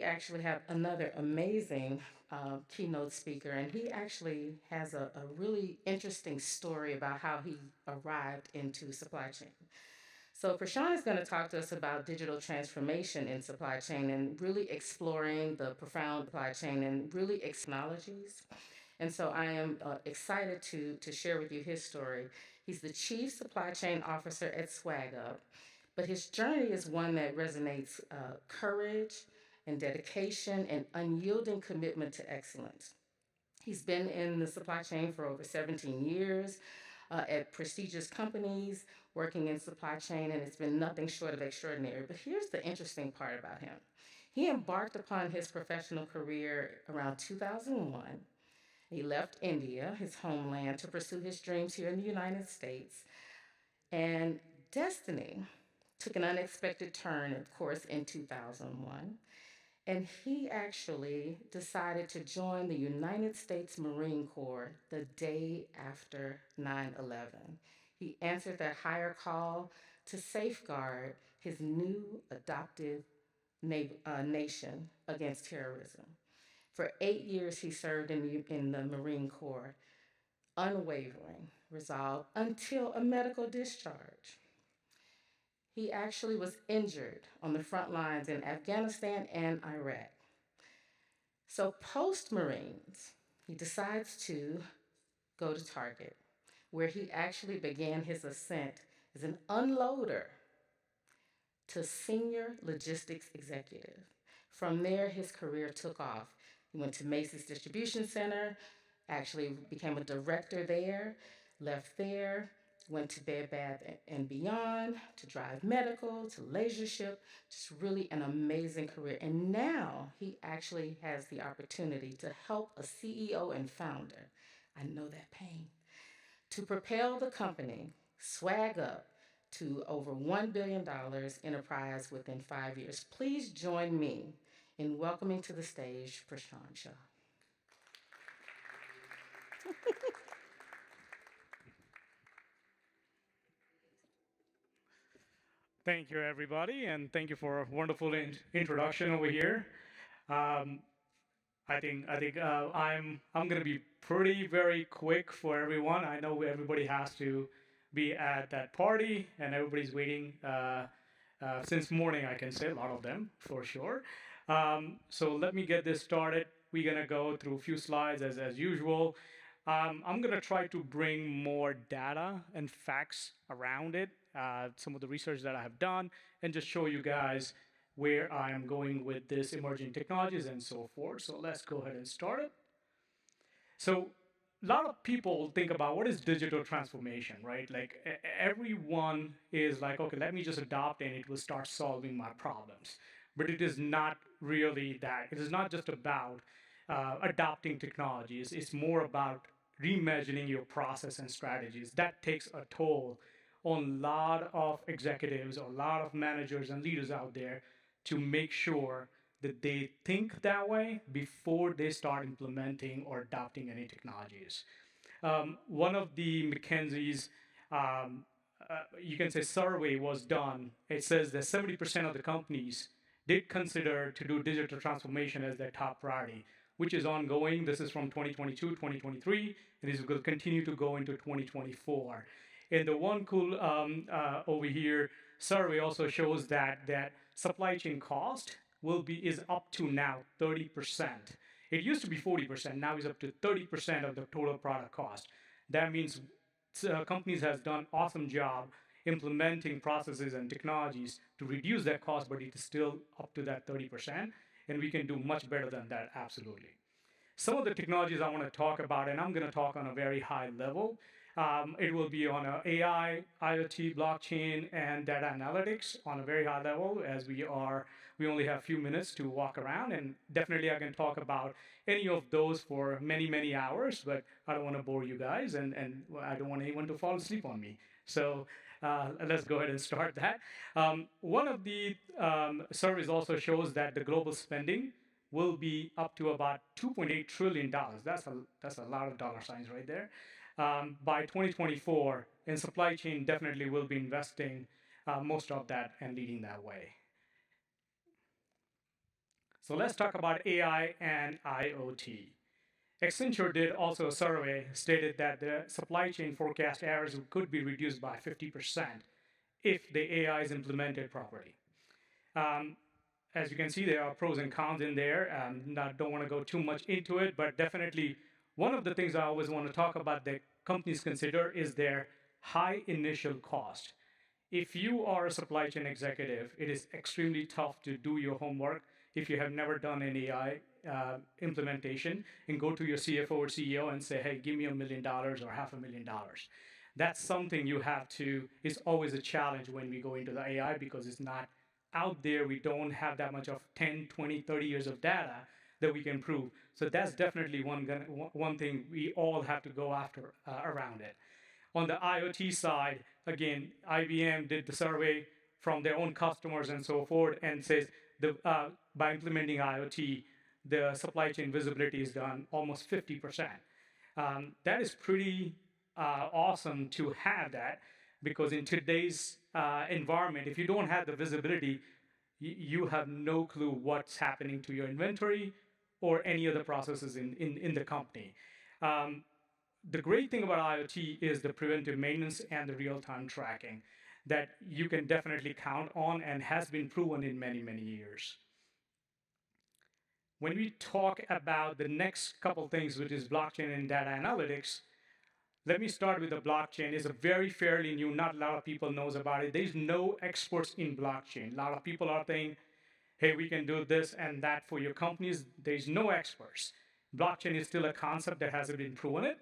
actually have another amazing keynote speaker, and he actually has a really interesting story about how he arrived into supply chain. So Prashant is going to talk to us about digital transformation in supply chain and really exploring the profound supply chain and really technologies. And so I am excited to share with you his story. He's the Chief Supply Chain Officer at SwagUp, but his journey is one that resonates courage and dedication and unyielding commitment to excellence. He's been in the supply chain for over 17 years at prestigious companies, working in supply chain, and it's been nothing short of extraordinary. But here's the interesting part about him. He embarked upon his professional career around 2001. He left India, his homeland, to pursue his dreams here in the United States. And destiny took an unexpected turn, of course, in 2001. And he actually decided to join the United States Marine Corps the day after 9/11. He answered that higher call to safeguard his new adoptive nation against terrorism. For 8 years, he served in the Marine Corps, unwavering resolve until a medical discharge. He actually was injured on the front lines in Afghanistan and Iraq. So, post Marines, he decides to go to Target, where he actually began his ascent as an unloader to senior logistics executive. From there, his career took off. He went to Macy's Distribution Center, actually became a director there, left there, went to Bed Bath and Beyond, to Drive Medical, to Lasership, just really an amazing career. And now he actually has the opportunity to help a CEO and founder, I know that pain, to propel the company, Swag Up, to over $1 billion enterprise within 5 years. Please join me in welcoming to the stage Prashant Shah. Thank you, everybody, and thank you for a wonderful introduction over here. Um, I think I'm going to be pretty very quick for everyone. I know everybody has to be at that party, and everybody's waiting since morning. I can say a lot of them for sure. So let me get this started. We're going to go through a few slides as usual. I'm going to try to bring more data and facts around it, some of the research that I have done, and just show you guys where I am going with this emerging technologies and so forth. So let's go ahead and start it. So a lot of people think about what is digital transformation, right? Like everyone is like, okay, let me just adopt and it will start solving my problems. But it is not really that. It is not just about adopting technologies. It's more about reimagining your process and strategies. That takes a toll on a lot of executives or a lot of managers and leaders out there to make sure that they think that way before they start implementing or adopting any technologies. One of the McKinsey's, you can say, survey was done. It says that 70% of the companies did consider to do digital transformation as their top priority, which is ongoing. This is from 2022, 2023, and this will continue to go into 2024. And the one cool over here survey also shows that supply chain cost is up to now 30%. It used to be 40%, now it's up to 30% of the total product cost. That means companies has done awesome job implementing processes and technologies to reduce that cost, but it is still up to that 30%, and we can do much better than that, absolutely. Some of the technologies I want to talk about, and I'm going to talk on a very high level. It will be on AI, IoT, blockchain, and data analytics on a very high level, as we only have a few minutes to walk around, and definitely I can talk about any of those for many, many hours, but I don't want to bore you guys, and I don't want anyone to fall asleep on me. So let's go ahead and start that. One of the surveys also shows that the global spending will be up to about $2.8 trillion. That's a lot of dollar signs right there. By 2024, and supply chain definitely will be investing most of that and leading that way. So let's talk about AI and IoT. Accenture did also a survey stated that the supply chain forecast errors could be reduced by 50% if the AI is implemented properly. Um, as you can see, there are pros and cons in there. Don't want to go too much into it, but definitely one of the things I always want to talk about that companies consider is their high initial cost. If you are a supply chain executive, it is extremely tough to do your homework if you have never done an AI implementation and go to your CFO or CEO and say, hey, give me $1 million or $500,000. That's something you have to, it's always a challenge when we go into the AI because it's not out there. We don't have that much of 10, 20, 30 years of data that we can prove. So that's definitely one thing we all have to go after around it. On the IoT side, again, IBM did the survey from their own customers and so forth, and says by implementing IoT, the supply chain visibility is done almost 50%. That is pretty awesome to have that because in today's environment, if you don't have the visibility, you have no clue what's happening to your inventory or any other processes in the company. Um, the great thing about IoT is the preventive maintenance and the real-time tracking that you can definitely count on and has been proven in many, many years. When we talk about the next couple things, which is blockchain and data analytics, let me start with the blockchain. It's a very fairly new, not a lot of people knows about it. There's no experts in blockchain. A lot of people are saying, hey, we can do this and that for your companies. There's no experts. Blockchain is still a concept that hasn't been proven it.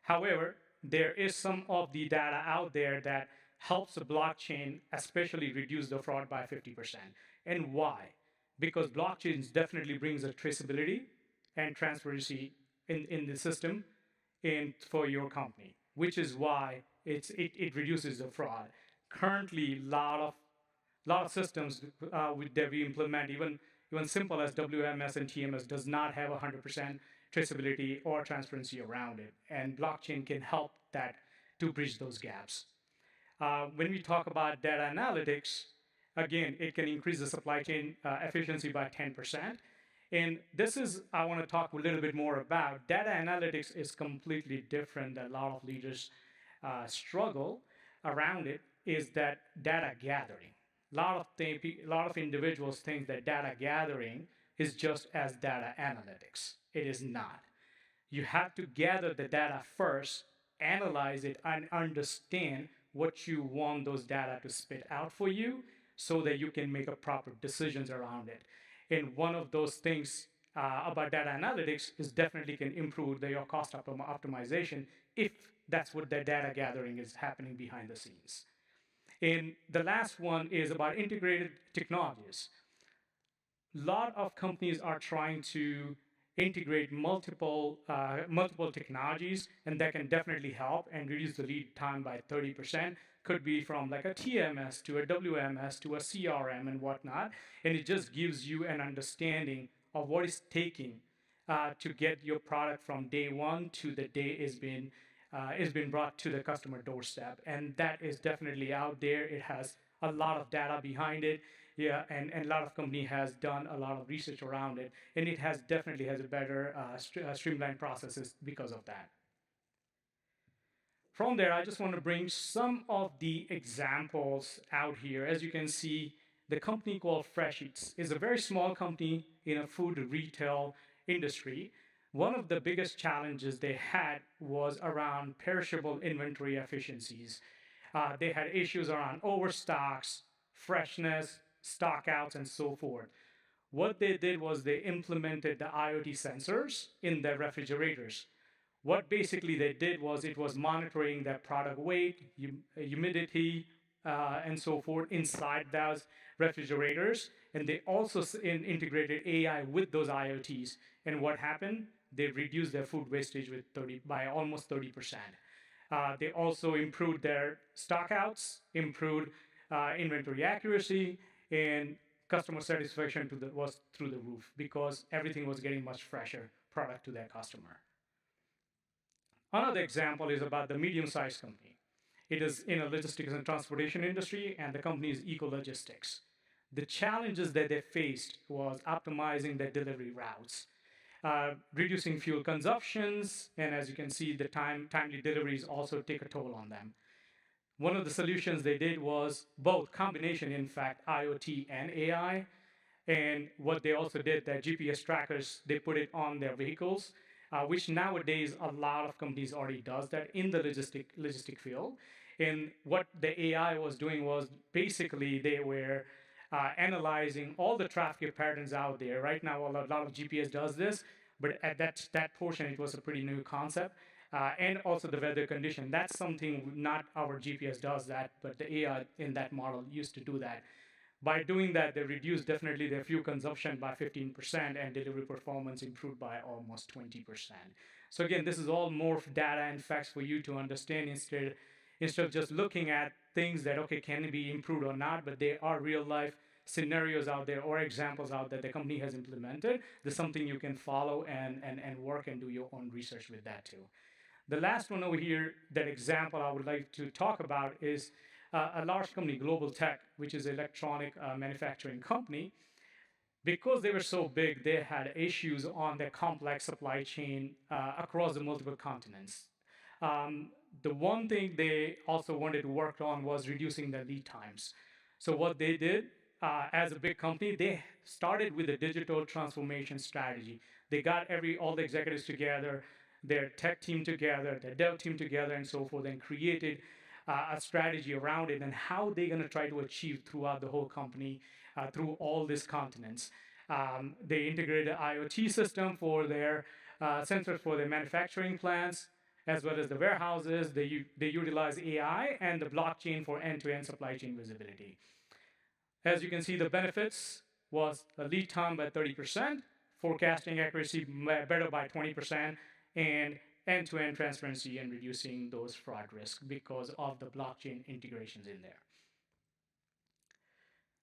However, there is some of the data out there that helps the blockchain, especially reduce the fraud by 50%. And why? Because blockchains definitely brings a traceability and transparency in the system in for your company, which is why it reduces the fraud. Currently, lot of systems that we implement, even simple as WMS and TMS, does not have 100% traceability or transparency around it, and blockchain can help that to bridge those gaps. When we talk about data analytics, again, it can increase the supply chain efficiency by 10%. And this is, I want to talk a little bit more about. Data analytics is completely different that a lot of leaders struggle around it, is that data gathering. A lot of individuals think that data gathering is just as data analytics. It is not. You have to gather the data first, analyze it, and understand what you want those data to spit out for you so that you can make a proper decisions around it. And one of those things about data analytics is definitely can improve your cost optimization if that's what the data gathering is happening behind the scenes. And the last one is about integrated technologies. A lot of companies are trying to integrate multiple technologies, and that can definitely help and reduce the lead time by 30%. Could be from like a TMS to a WMS to a CRM and whatnot, and it just gives you an understanding of what it's taking to get your product from day one to the day it's been brought to the customer doorstep, and that is definitely out there. It has a lot of data behind it, yeah, and a lot of company has done a lot of research around it, and it has definitely has a better streamlined processes because of that. From there, I just want to bring some of the examples out here. As you can see, the company called Freshets is a very small company in a food retail industry. One of the biggest challenges they had was around perishable inventory efficiencies. They had issues around overstocks, freshness, stockouts, and so forth. What they did was they implemented the IoT sensors in their refrigerators. What basically they did was it was monitoring their product weight, humidity, and so forth inside those refrigerators. And they also integrated AI with those IoTs. And what happened? They reduced their food wastage by almost 30%. They also improved their stockouts, improved inventory accuracy, and customer satisfaction was through the roof because everything was getting much fresher product to their customer. Another example is about the medium-sized company. It is in a logistics and transportation industry, and the company is Eco Logistics. The challenges that they faced was optimizing their delivery routes, reducing fuel consumptions, and as you can see, the timely deliveries also take a toll on them. One of the solutions they did was both combination, in fact, IoT and AI. And what they also did, that GPS trackers, they put it on their vehicles, which nowadays a lot of companies already does that in the logistic field. And what the AI was doing was basically they were analyzing all the traffic patterns out there. Right now, a lot of GPS does this, but at that portion, it was a pretty new concept. And also the weather condition. That's something not our GPS does that, but the AI in that model used to do that. By doing that, they reduced definitely their fuel consumption by 15% and delivery performance improved by almost 20%. So again, this is all more data and facts for you to understand instead of just looking at things that okay can be improved or not, but there are real life scenarios out there or examples out there the company has implemented. There's something you can follow and work and do your own research with that too. The last one over here, that example I would like to talk about is a large company, Global Tech, which is an electronic manufacturing company. Because they were so big, they had issues on their complex supply chain across the multiple continents. The one thing they also wanted to work on was reducing the lead times. So what they did as a big company, they started with a digital transformation strategy. They got all the executives together, their tech team together, their dev team together, and so forth, and created a strategy around it and how they're going to try to achieve throughout the whole company through all these continents. They integrated an IoT system for their sensors for their manufacturing plants, as well as the warehouses. They utilize AI and the blockchain for end-to-end supply chain visibility. As you can see, the benefits was the lead time by 30%, forecasting accuracy better by 20%, and end-to-end transparency and reducing those fraud risks because of the blockchain integrations in there.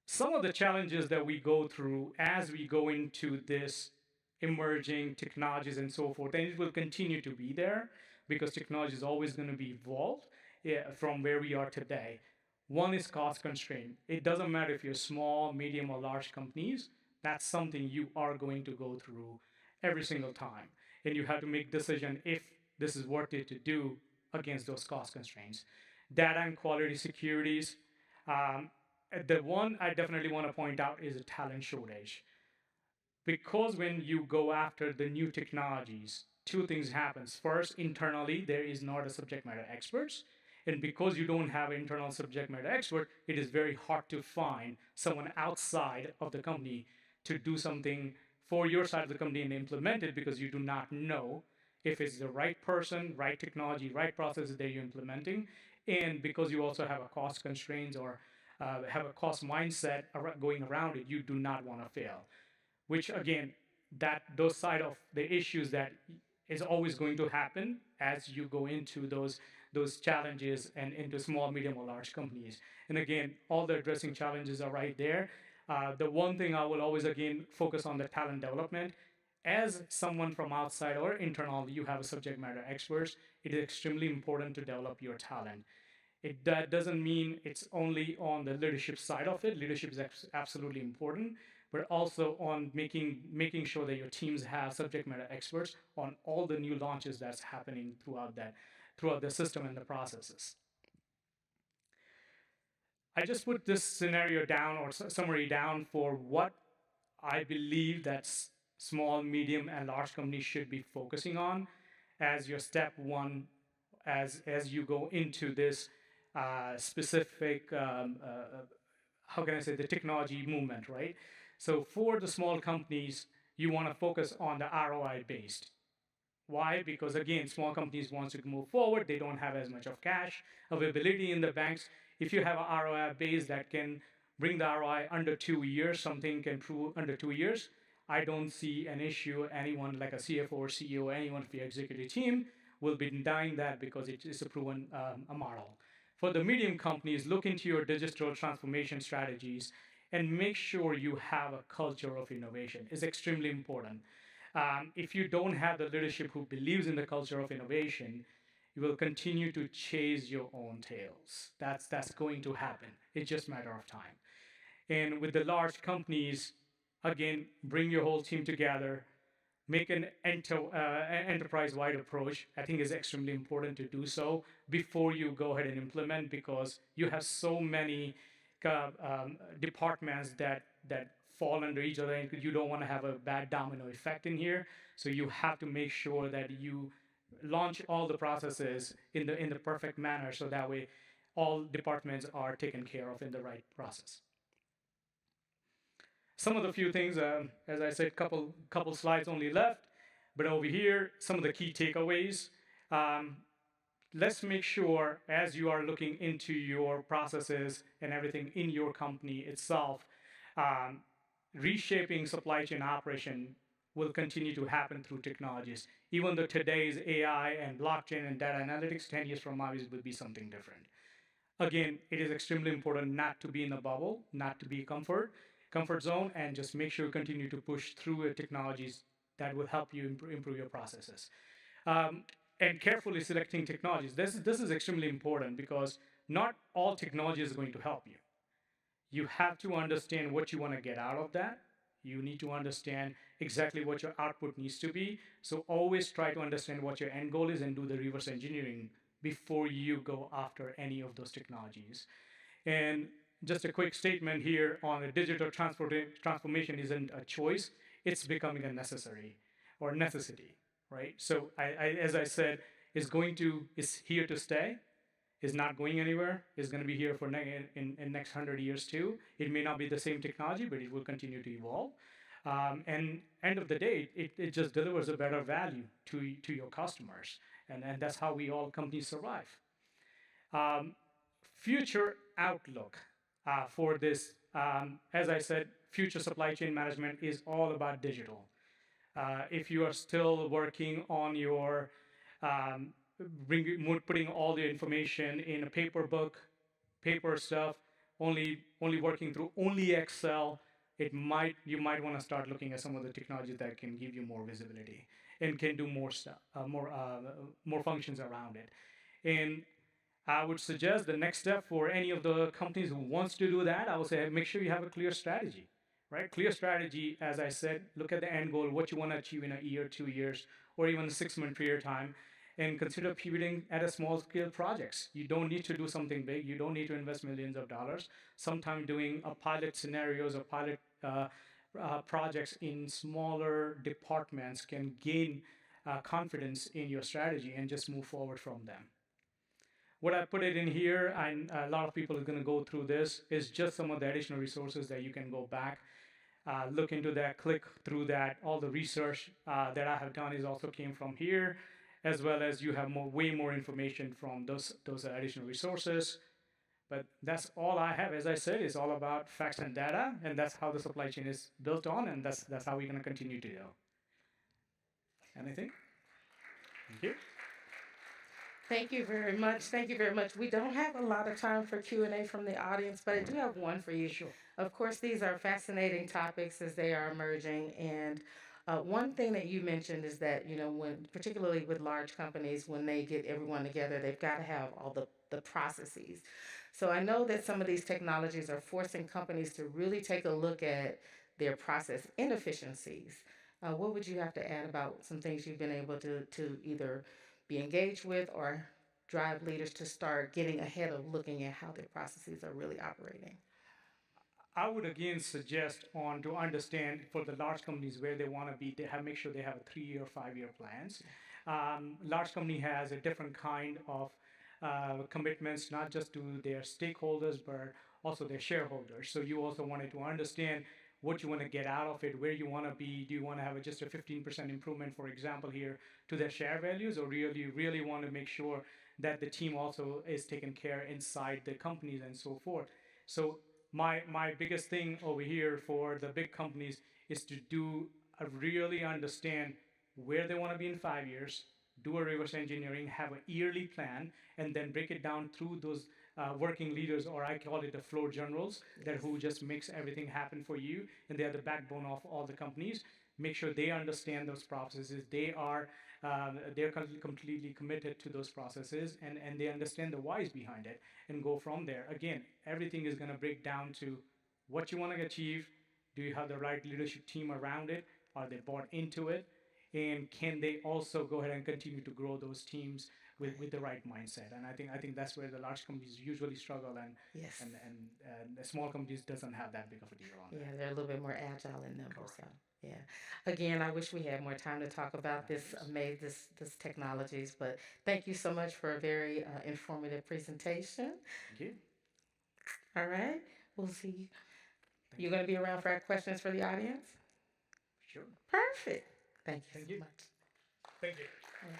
Some of the challenges that we go through as we go into this emerging technologies and so forth, and it will continue to be there because technology is always going to be evolved from where we are today. One is cost constraint. It doesn't matter if you're small, medium, or large companies, that's something you are going to go through every single time. And you have to make decision if this is worth it to do against those cost constraints. Data and quality securities. The one I definitely want to point out is a talent shortage. Because when you go after the new technologies, two things happens. First, internally, there is not a subject matter experts. And because you don't have an internal subject matter expert, it is very hard to find someone outside of the company to do something for your side of the company and implement it because you do not know if it's the right person, right technology, right processes that you're implementing. And because you also have a cost constraints or have a cost mindset going around it, you do not want to fail. Which again, that those side of the issues that is always going to happen as you go into those challenges and into small, medium, or large companies. And again, all the addressing challenges are right there. The one thing I will always again focus on the talent development. As someone from outside or internal, you have a subject matter experts. It is extremely important to develop your talent. That doesn't mean it's only on the leadership side of it. Leadership is absolutely important, but also on making sure that your teams have subject matter experts on all the new launches that's happening throughout the system and the processes. I just put this scenario down or summary down for what I believe that small, medium, and large companies should be focusing on as your step one as you go into this specific how can I say the technology movement, right? So for the small companies, you want to focus on the ROI based. Why? Because again, small companies want to move forward. They don't have as much of cash availability in the banks. If you have a ROI base that can bring the ROI under 2 years, something can prove under 2 years, I don't see an issue. Anyone like a CFO or CEO, anyone of your executive team will be denying that because it is a proven a model. For the medium companies, look into your digital transformation strategies and make sure you have a culture of innovation. It's extremely important. If you don't have the leadership who believes in the culture of innovation, you will continue to chase your own tails. That's going to happen. It's just a matter of time. And with the large companies, again, bring your whole team together, make an enterprise-wide approach. I think is extremely important to do so before you go ahead and implement, because you have so many departments that fall under each other, and you don't want to have a bad domino effect in here. So you have to make sure that you launch all the processes in the perfect manner, so that way all departments are taken care of in the right process. Some of the few things, as I said, couple slides only left, but over here, some of the key takeaways. Um, let's make sure, as you are looking into your processes and everything in your company itself, um, reshaping supply chain operation will continue to happen through technologies. Even though today's AI and blockchain and data analytics, 10 years from now, will be something different. Again, it is extremely important not to be in a bubble, not to be comfort zone, and just make sure you continue to push through technologies that will help you improve your processes. Um, and carefully selecting technologies. This is extremely important, because not all technology is going to help you. You have to understand what you want to get out of that. You need to understand exactly what your output needs to be. So always try to understand what your end goal is and do the reverse engineering before you go after any of those technologies. And just a quick statement here on a digital transformation isn't a choice, it's becoming a necessary or necessity, right? So as I said, is here to stay, is not going anywhere, is going to be here for in next 100 years too. It may not be the same technology, but it will continue to evolve. And end of the day, it just delivers a better value to your customers, and that's how we all companies survive. Um, future outlook for this, as I said, future supply chain management is all about digital. If you are still working on your um, putting all the information in a paper book, paper stuff, only working through only Excel, you might want to start looking at some of the technologies that can give you more visibility and can do more stuff, more functions around it. And I would suggest the next step for any of the companies who wants to do that, I would say make sure you have a clear strategy, right? Clear strategy, as I said, look at the end goal, what you want to achieve in a year, 2 years, or even a 6 month period of time, and consider pivoting at a small scale projects. You don't need to do something big. You don't need to invest millions of dollars. Sometimes doing a pilot scenarios or pilot projects in smaller departments can gain confidence in your strategy and just move forward from them. What I put it in here, and a lot of people are going to go through this, is just some of the additional resources that you can go back, look into that, click through that. All the research that I have done is also came from here, as well as you have way more information from those additional resources. But that's all I have. As I said, it's all about facts and data, and that's how the supply chain is built on, and that's how we're going to continue to do. Anything? Thank you. Thank you very much. Thank you very much. We don't have a lot of time for Q&A from the audience, but I do have one for you. Sure. Of course, these are fascinating topics as they are emerging. And one thing that you mentioned is that, when, particularly with large companies, when they get everyone together, they've got to have all the processes. So I know that some of these technologies are forcing companies to really take a look at their process inefficiencies. What would you have to add about some things you've been able to either be engaged with or drive leaders to start getting ahead of looking at how their processes are really operating? I would again suggest on to understand for the large companies where they want to be, they have make sure they have a 3 year, 5 year plans. Large company has a different kind of commitments, not just to their stakeholders, but also their shareholders. So you also wanted to understand what you want to get out of it, where you want to be. Do you want to have just a 15% improvement, for example, here to their share values, or really want to make sure that the team also is taken care inside the companies and so forth. So my biggest thing over here for the big companies is to do a really understand where they want to be in 5 years, do a reverse engineering, have a yearly plan, and then break it down through those working leaders, or I call it the floor generals, that who just makes everything happen for you, and they are the backbone of all the companies. Make sure they understand those processes. They're completely committed to those processes, and they understand the whys behind it, and go from there. Again, everything is going to break down to what you want to achieve. Do you have the right leadership team around it? Are they bought into it? And can they also go ahead and continue to grow those teams with the right mindset? And I think that's where the large companies usually struggle, and Yes. and the small companies doesn't have that big of a deal on Yeah, that. they're a little bit more agile and nimble. So, Correct. yeah. Again, I wish we had more time to talk about No this worries. amazing this technologies, but thank you so much for a very informative presentation. Thank you. All right, we'll see you. Thank You're you. going to be around for our questions for the audience? Sure. Perfect. Thank you Thank so you. much. Thank you.